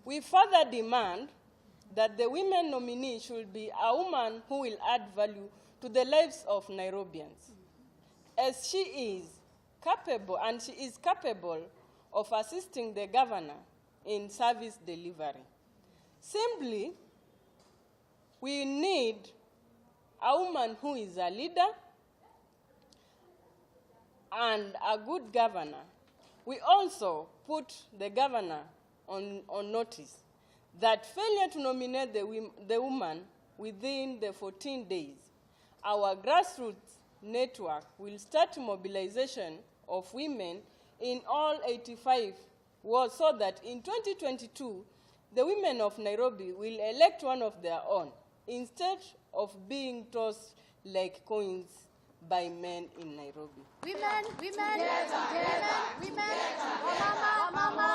We further demand that the women nominee should be a woman who will add value to the lives of Nairobians, as she is capable of assisting the governor in service delivery. Simply, we need a woman who is a leader and a good governor. We also put the governor on notice that failure to nominate the woman within the 14 days, our grassroots network will start mobilization of women in all 85 wards so that in 2022, the women of Nairobi will elect one of their own instead of being tossed like coins by men in Nairobi. Women, together, women, mama,